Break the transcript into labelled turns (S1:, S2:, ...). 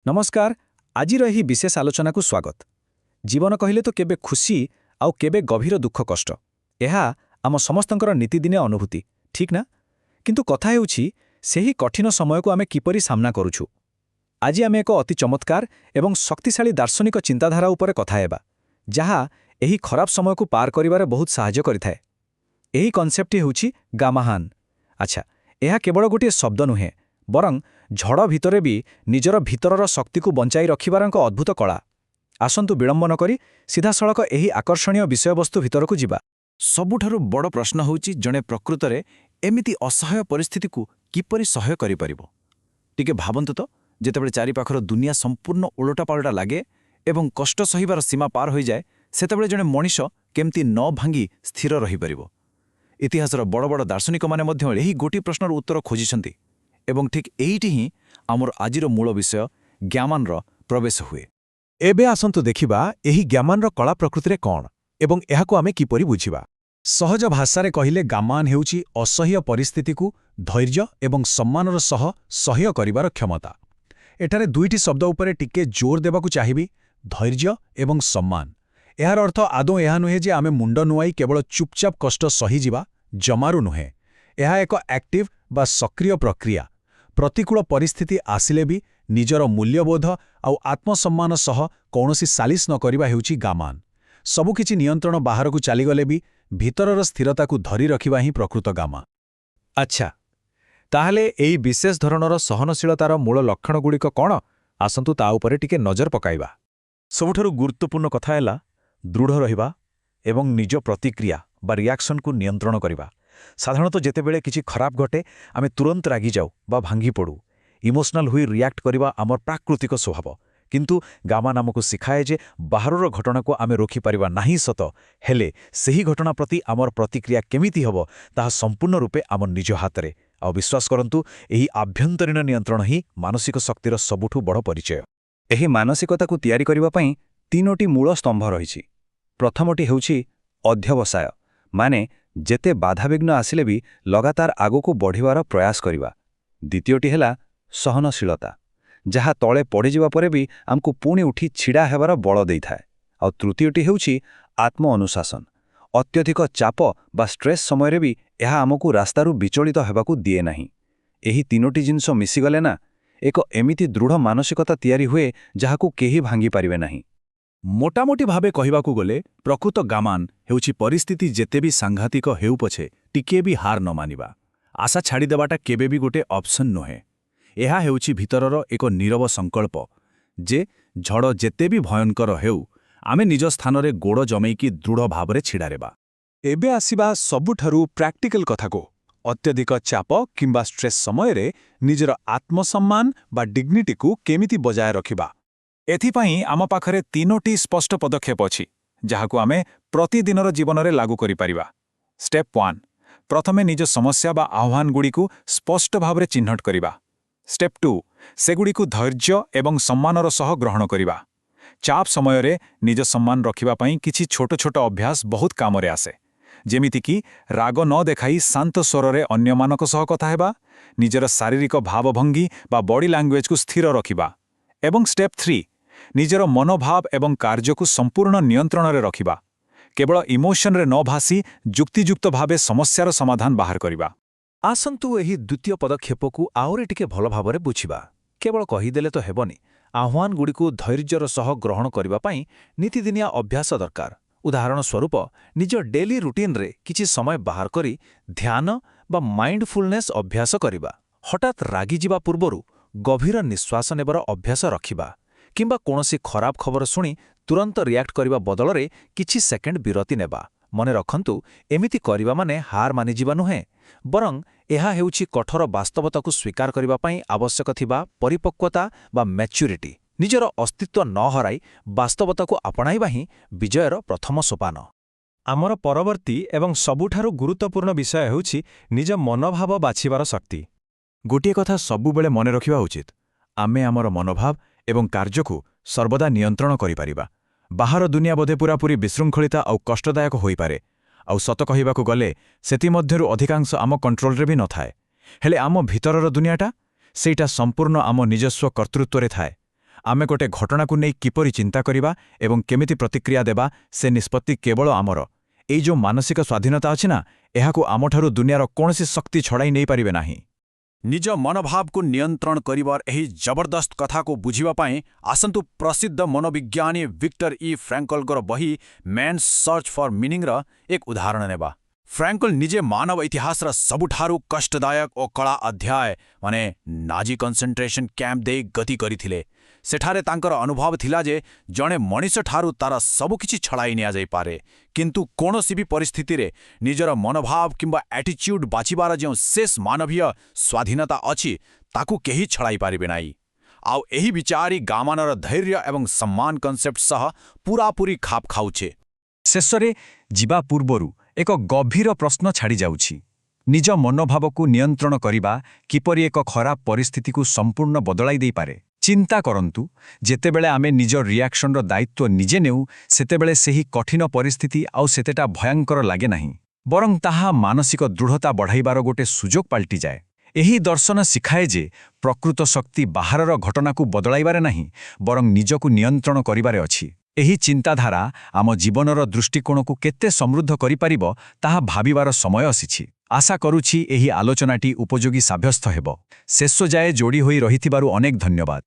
S1: नमस्कार आजिर एही विशेष आलोचना को स्वागत। जीवन कहले तो केबे खुशी आउ केबे गभीर दुख कष्ट एहा आम समस्तंकर नीतिदिने अनुभूति ठीक ना। किंतु कथा हेउछि सेही कठिन समय को आमे किपरि सामना करूछु। आज आमे एक अति चमत्कार एवं शक्तिशाली दार्शनिक चिंताधारा उपरे कथा हेबा जहा एही खराब समय को पार करिबारे बहुत सहाय्य करिथाए। एही कॉन्सेप्ट हेउछि गामाहान। अच्छा, एहा केवल गोटे शब्द नुहे बरं झड़ भितरे भी निजर भितरर शक्ति को बंचाई रखिबारक अद्भुत कला। आसंतु विलंब न करी सीधा सड़क एही आकर्षणीय विषयवस्तु भितरकू जिबा।
S2: सबुठारु बड़ प्रश्न होउछि जणे प्रकृतरे एमिति असहाय परिस्थिति को किपरि सहाय करि परिबो। टिके भाबंतु तो जेतेबेले चारि पाखर दुनिया संपूर्ण उलटापालटा लागे एवं कष्ट सहिबार सीमा पार होई जाए सेतेबेले जणे मनीष केमति न भांगी स्थिर रहि परिबो। इतिहासर बड़ बड़ दार्शनिक माने मध्य एही गोटी प्रश्नर उत्तर खोजिछन्ति एवं ठीक एइटी ही आमर आजिर मूल विषय ज्ञामानर प्रवेश हुए।
S3: एबे आसंतु देखिबा एही ज्ञामानर कला प्रकृतिरे कौन एवं एहाको आमे किपरि बुझिबा। सहज भाषारे कहिले गामान हेउछि असह्य परिस्थिति को धैर्य एवं सम्मानर सह सह्य करिबार क्षमता। एठारे दुईटी शब्द उपरे टिके जोर देबाकू चाहिबी, धैर्य एवं सम्मान। एहार अर्थ आदौ एहा नुहे जे आमे मुंड नुआई केवल चुपचाप कष्ट सही जिबा, जमारू नुहे। एहा एक एक्टिव बा सक्रिय प्रक्रिया। प्रतिकूल परिस्थिति आसिले भी निजर मूल्यबोध आउ आत्मसम्मान सह कौनसी सालिस न करिबा हेउछि गामान। सबुकिछि नियंत्रण बाहरकू चलीगले भी भितरर स्थिरता को धरी रखिबा ही प्रकृत गामा।
S1: अच्छा, ताहले एई विशेष धरणर सहनशीलतार मूल लक्षणगुड़िक कौन? आसंतु ता उपरे टिके नजर पकाइबा। सबुठारु गुरुत्वपूर्ण कथा हैला दृढ़ रहिबा एवं निज प्रतिक्रिया बा रिएक्शन को नियंत्रण करिबा। साधारणतः जेतेबेले किछि खराब घटे आमे तुरंत रागी जाऊ बा भांगी पड़ू, इमोशनल हुई रिएक्ट करिबा आमर प्राकृतिक स्वभाव। किंतु गामा नामको शिखाए जे बाहरर घटना को आमे रोकी परिबा नाही सत, हेले सेही घटना प्रति आमर प्रतिक्रिया केमिति हबो ताहा संपूर्ण रूपे आमर निज हातरे। आ विश्वास करंतु एही आभ्यंतरीण नियंत्रण ही मानसिक शक्तिर सबुठु बड़ परिचय। एही मानसिकता को तैयारी करिबा पई तीनोटी मूल स्तंभ रहिछि। प्रथमटी हेउछि अध्यवसाय, माने जेते बाधाविघ्न आसिले भी लगातार आगो बढ़िवार प्रयास करिबा। द्वितीयटी हेला सहनशीलता, जहा तले पड़िजिबा परे भी आमको पुणी उठी छिड़ा हेबार बल देइथाए। आ तृतीयटी हेउछि आत्म अनुशासन। अत्यधिक चाप बा स्ट्रेस समय रे भी एहा आमको रास्तारू विचलित हेबाकू दिए नाही। एही तीनोटी जिनस मिसिगले ना एक एमिति दृढ़ मानसिकता तैयारी हुए जहाकू केही भांगी पारिबे नाही।
S2: मोटामोटी भावे कहिबाकू गले प्रकृत गामान हेउछि परिस्थिति जेते भी सांघातिक हेउ पछे टिके भी हार न मानिबा। आशा छाड़ी देबाटा केबे भी गोटे ऑप्शन नुहे। एहा हेउछि भितरर एक नीरव संकल्प जे झड़ जेते भी भयंकर हेउ आमे निज स्थानरे गोड़ जमेइकी दृढ़ भावरे छिड़ारेबा।
S3: एबे आसिबा सबुठारु प्रैक्टिकल कथा को। अत्यधिक चाप किंबा स्ट्रेस समय रे निजर आत्मसम्मान बा डिग्निटी को केमिति बजाय रखिबा।
S2: एथिपाई आम पाखरे तीनोटी स्पष्ट पदक्षेप अछि जहाकू आमे प्रतिदिनर जीवनरे लागू करि परिबा। स्टेप 1, प्रथमे निज समस्या बा आह्वान गुड़िकू स्पष्ट भावरे चिन्हट करिबा। स्टेप 2, सेगुड़िकू धैर्य एवं सम्मानर सह ग्रहण करिबा। चाप समयरे निज सम्मान रखिबा पई किछि छोट छोट अभ्यास बहुत कामरे आसे, जेमिति कि राग न देखाई शांत स्वररे अन्यमानक सह कथा हेबा, निजर शारीरिक भावभंगी बा बॉडी लैंग्वेज को स्थिर रखिबा। एवं स्टेप 3, निजर मनोभाव एवं कार्य को संपूर्ण नियंत्रण रे रखिबा। केवल इमोशन रे न भासी जुक्तियुक्त भावे समस्यार समाधान बाहर करिबा।
S1: आसंतु एही द्वितीय पदक्षेप को आउरे टिके भल भावरे बुझिबा। केवल कहिदेले तो हेबनी, आह्वान गुड़िकू धैर्यर सह ग्रहण करिबा पई नीतिदिनिया अभ्यास दरकार। उदाहरण स्वरूप निज डेली रूटीन रे किछि समय बाहर करी ध्यान बा माइंडफुलनेस अभ्यास करिबा। हठात रागी जिबा पूर्वरु गभीर निश्वास नेबर अभ्यास रखिबा, किंबा कोनोसी खराब खबर सुनी तुरंत रिएक्ट करिबा बदलरे किछि सेकेंड विरति नेबा। मने रखंतु एमिति करिबा माने हार मानि जिबा नुहे, बरं एहा हेउछि कठोर वास्तवता को स्वीकार करिबा पई आवश्यक थिबा परिपक्वता बा मैच्योरिटी। निजर अस्तित्व न हराई वास्तवता को अपनाइबा ही विजयर प्रथम सोपान।
S3: आमर परवर्ती एवं सबुठारु गुरुत्वपूर्ण विषय हेउछि निज मनोभाव बाछिबार शक्ति।
S2: गोटिए कथा सबुबेले मने रखिबा उचित, आमे आमर मनोभाव एवं कार्य को सर्वदा नियंत्रण करि परिबा। बाहर दुनिया बोधे पूरापूरी विशृंखलिता और कष्टदायक होई पारे, आउ सत कहिबाकू गले सेति मध्यरु अधिकांश आम कंट्रोल रे भी न थाए। हेले आम भितरर दुनियाटा सेटा संपूर्ण आम निजस्व कर्तृत्व रे थाए।
S3: ଆମେ ଗୋଟେ ଘଟଣାକୁ ନେଇ କିପରି ଚିନ୍ତା କରିବା ଏବଂ କେମିତି ପ୍ରତିକ୍ରିୟା ଦେବା ସେ ନିଷ୍ପତ୍ତି କେବଳ ଆମର। ଏଇ ଯେଉଁ ମାନସିକ ସ୍ୱାଧୀନତା ଅଛି ନା, ଏହାକୁ ଆମଠାରୁ ଦୁନିଆର କୌଣସି ଶକ୍ତି ଛଡ଼ାଇ ନେଇପାରିବେ ନାହିଁ।
S4: ନିଜ ମନୋଭାବକୁ ନିୟନ୍ତ୍ରଣ କରିବାର ଏହି ଜବରଦସ୍ତ କଥାକୁ ବୁଝିବା ପାଇଁ ଆସନ୍ତୁ ପ୍ରସିଦ୍ଧ ମନୋବିଜ୍ଞାନୀ ଭିକ୍ଟର ଇ ଫ୍ରାଙ୍କଲଙ୍କର ବହି ମ୍ୟାନ୍ସ ସର୍ଚ୍ଚ ଫର୍ ମିନିଂର ଏକ ଉଦାହରଣ ନେବା। ଫ୍ରାଙ୍କଲ ନିଜେ ମାନବ ଇତିହାସର ସବୁଠାରୁ କଷ୍ଟଦାୟକ ଓ କଳା ଅଧ୍ୟାୟ ମାନେ ନାଜି କନସେଣ୍ଟ୍ରେସନ କ୍ୟାମ୍ପ ଦେଇ ଗତି କରିଥିଲେ। ସେଠାରେ ତାଙ୍କର ଅନୁଭବ ଥିଲା ଯେ ଜଣେ ମଣିଷଠାରୁ ତାର ସବୁକିଛି ଛଡ଼ାଇ ନିଆଯାଇପାରେ, କିନ୍ତୁ କୌଣସି ବି ପରିସ୍ଥିତିରେ ନିଜର ମନୋଭାବ କିମ୍ବା ଆଟିଚ୍ୟୁଡ୍ ବାଛିବାର ଯେଉଁ ଶେଷ ମାନବୀୟ ସ୍ୱାଧୀନତା ଅଛି ତାକୁ କେହି ଛଡ଼ାଇ ପାରିବେ ନାହିଁ। ଆଉ ଏହି ବିଚାରି ଗାମାନର ଧୈର୍ଯ୍ୟ ଏବଂ ସମ୍ମାନ କନସେପ୍ଟ ସହ ପୂରାପୂରି ଖାପ ଖାଉଛେ।
S2: ଶେଷରେ ଯିବା ପୂର୍ବରୁ ଏକ ଗଭୀର ପ୍ରଶ୍ନ ଛାଡ଼ିଯାଉଛି। ନିଜ ମନୋଭାବକୁ ନିୟନ୍ତ୍ରଣ କରିବା କିପରି ଏକ ଖରାପ ପରିସ୍ଥିତିକୁ ସମ୍ପୂର୍ଣ୍ଣ ବଦଳାଇ ଦେଇପାରେ। ଚିନ୍ତା କରନ୍ତୁ, ଯେତେବେଳେ ଆମେ ନିଜ ରିଆକ୍ସନର ଦାୟିତ୍ୱ ନିଜେ ନେଉ, ସେତେବେଳେ ସେହି କଠିନ ପରିସ୍ଥିତି ଆଉ ସେତେଟା ଭୟଙ୍କର ଲାଗେ ନାହିଁ, ବରଂ ତାହା ମାନସିକ ଦୃଢ଼ତା ବଢ଼ାଇବାର ଗୋଟେ ସୁଯୋଗ ପାଲଟିଯାଏ। ଏହି ଦର୍ଶନ ଶିଖାଏ ଯେ ପ୍ରକୃତ ଶକ୍ତି ବାହାରର ଘଟଣାକୁ ବଦଳାଇବାରେ ନାହିଁ, ବରଂ ନିଜକୁ ନିୟନ୍ତ୍ରଣ କରିବାରେ ଅଛି। ଏହି ଚିନ୍ତାଧାରା ଆମ ଜୀବନର ଦୃଷ୍ଟିକୋଣକୁ କେତେ ସମୃଦ୍ଧ କରିପାରିବ ତାହା ଭାବିବାର ସମୟ ଆସିଛି। ଆଶା କରୁଛି ଏହି ଆଲୋଚନାଟି ଉପଯୋଗୀ ସାବ୍ୟସ୍ତ ହେବ। ଶେଷ ଯାଏ ଯୋଡ଼ି ହୋଇ ରହିଥିବାରୁ ଅନେକ ଧନ୍ୟବାଦ।